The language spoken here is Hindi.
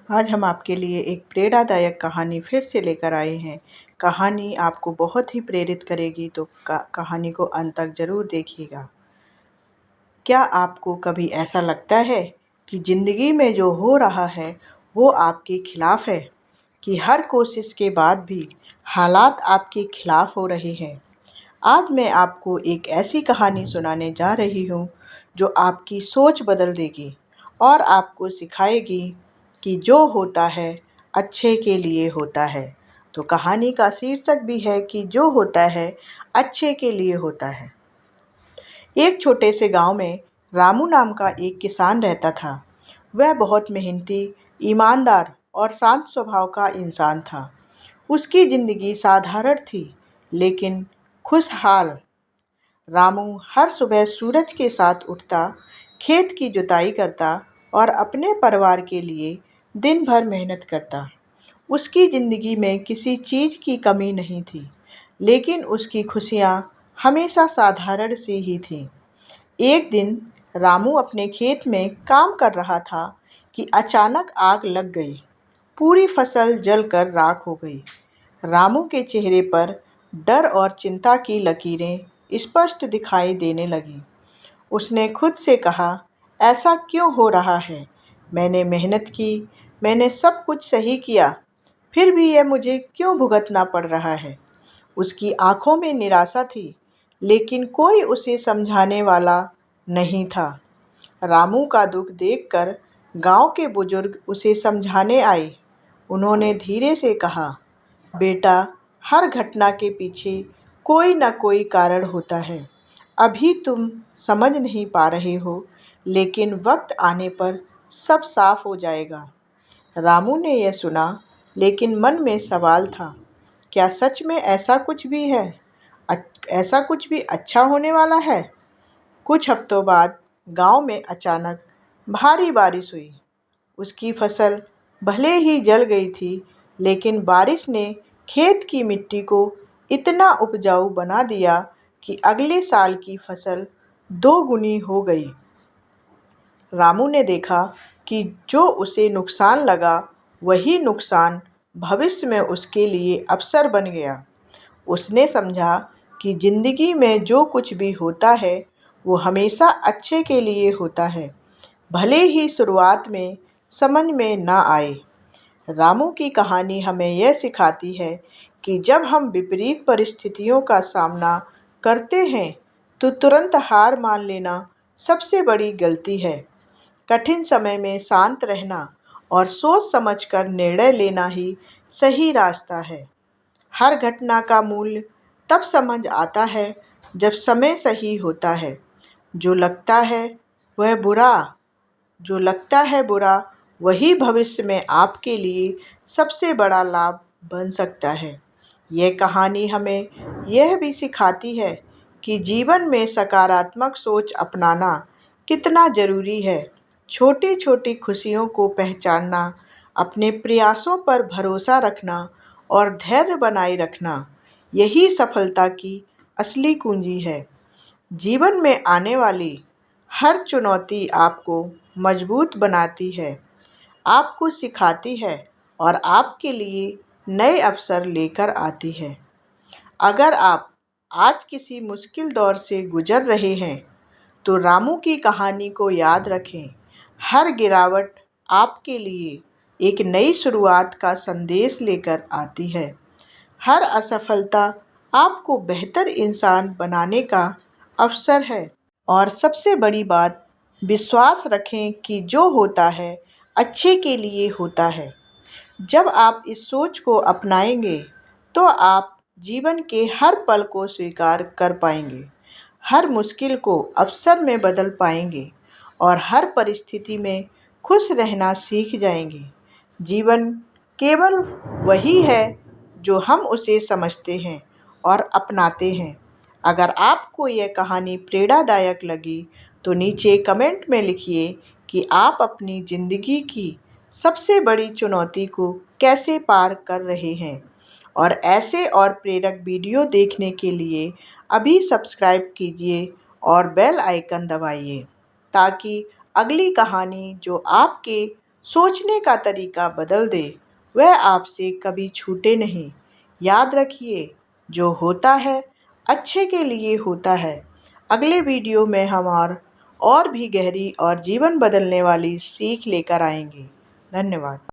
आज हम आपके लिए एक प्रेरणादायक कहानी फिर से लेकर आए हैं। कहानी आपको बहुत ही प्रेरित करेगी, तो कहानी को अंत तक ज़रूर देखिएगा। क्या आपको कभी ऐसा लगता है कि ज़िंदगी में जो हो रहा है वो आपके खिलाफ है, कि हर कोशिश के बाद भी हालात आपके खिलाफ हो रहे हैं? आज मैं आपको एक ऐसी कहानी सुनाने जा रही हूँ जो आपकी सोच बदल देगी और आपको सिखाएगी कि जो होता है अच्छे के लिए होता है। तो कहानी का शीर्षक भी है कि जो होता है अच्छे के लिए होता है। एक छोटे से गांव में रामू नाम का एक किसान रहता था। वह बहुत मेहनती, ईमानदार और शांत स्वभाव का इंसान था। उसकी ज़िंदगी साधारण थी, लेकिन खुशहाल। रामू हर सुबह सूरज के साथ उठता, खेत की जुताई करता और अपने परिवार के लिए दिन भर मेहनत करता। उसकी ज़िंदगी में किसी चीज़ की कमी नहीं थी, लेकिन उसकी खुशियाँ हमेशा साधारण सी ही थीं। एक दिन रामू अपने खेत में काम कर रहा था कि अचानक आग लग गई। पूरी फसल जलकर राख हो गई। रामू के चेहरे पर डर और चिंता की लकीरें स्पष्ट दिखाई देने लगीं। उसने खुद से कहा, ऐसा क्यों हो रहा है? मैंने मेहनत की, मैंने सब कुछ सही किया, फिर भी यह मुझे क्यों भुगतना पड़ रहा है? उसकी आंखों में निराशा थी, लेकिन कोई उसे समझाने वाला नहीं था। रामू का दुख देखकर गांव के बुजुर्ग उसे समझाने आए। उन्होंने धीरे से कहा, बेटा, हर घटना के पीछे कोई न कोई कारण होता है। अभी तुम समझ नहीं पा रहे हो, लेकिन वक्त आने पर सब साफ हो जाएगा। रामू ने यह सुना, लेकिन मन में सवाल था, क्या सच में ऐसा कुछ भी है? ऐसा कुछ भी अच्छा होने वाला है? कुछ हफ्तों बाद गांव में अचानक भारी बारिश हुई। उसकी फसल भले ही जल गई थी, लेकिन बारिश ने खेत की मिट्टी को इतना उपजाऊ बना दिया कि अगले साल की फसल दोगुनी हो गई। रामू ने देखा कि जो उसे नुकसान लगा, वही नुकसान भविष्य में उसके लिए अवसर बन गया। उसने समझा कि ज़िंदगी में जो कुछ भी होता है वो हमेशा अच्छे के लिए होता है, भले ही शुरुआत में समझ में ना आए। रामू की कहानी हमें यह सिखाती है कि जब हम विपरीत परिस्थितियों का सामना करते हैं तो तुरंत हार मान लेना सबसे बड़ी गलती है। कठिन समय में शांत रहना और सोच समझकर निर्णय लेना ही सही रास्ता है। हर घटना का मूल्य तब समझ आता है जब समय सही होता है। जो लगता है वह बुरा जो लगता है बुरा, वही भविष्य में आपके लिए सबसे बड़ा लाभ बन सकता है। यह कहानी हमें यह भी सिखाती है कि जीवन में सकारात्मक सोच अपनाना कितना ज़रूरी है। छोटी छोटी खुशियों को पहचानना, अपने प्रयासों पर भरोसा रखना और धैर्य बनाए रखना, यही सफलता की असली कुंजी है। जीवन में आने वाली हर चुनौती आपको मजबूत बनाती है, आपको सिखाती है और आपके लिए नए अवसर लेकर आती है। अगर आप आज किसी मुश्किल दौर से गुजर रहे हैं, तो रामू की कहानी को याद रखें। हर गिरावट आपके लिए एक नई शुरुआत का संदेश लेकर आती है। हर असफलता आपको बेहतर इंसान बनाने का अवसर है। और सबसे बड़ी बात, विश्वास रखें कि जो होता है अच्छे के लिए होता है। जब आप इस सोच को अपनाएंगे, तो आप जीवन के हर पल को स्वीकार कर पाएंगे, हर मुश्किल को अवसर में बदल पाएंगे और हर परिस्थिति में खुश रहना सीख जाएंगे। जीवन केवल वही है जो हम उसे समझते हैं और अपनाते हैं। अगर आपको यह कहानी प्रेरणादायक लगी, तो नीचे कमेंट में लिखिए कि आप अपनी ज़िंदगी की सबसे बड़ी चुनौती को कैसे पार कर रहे हैं। और ऐसे और प्रेरक वीडियो देखने के लिए अभी सब्सक्राइब कीजिए और बेल आइकन दबाइए, ताकि अगली कहानी जो आपके सोचने का तरीका बदल दे, वह आपसे कभी छूटे नहीं। याद रखिए, जो होता है अच्छे के लिए होता है। अगले वीडियो में हम और भी गहरी और जीवन बदलने वाली सीख लेकर आएंगे। धन्यवाद।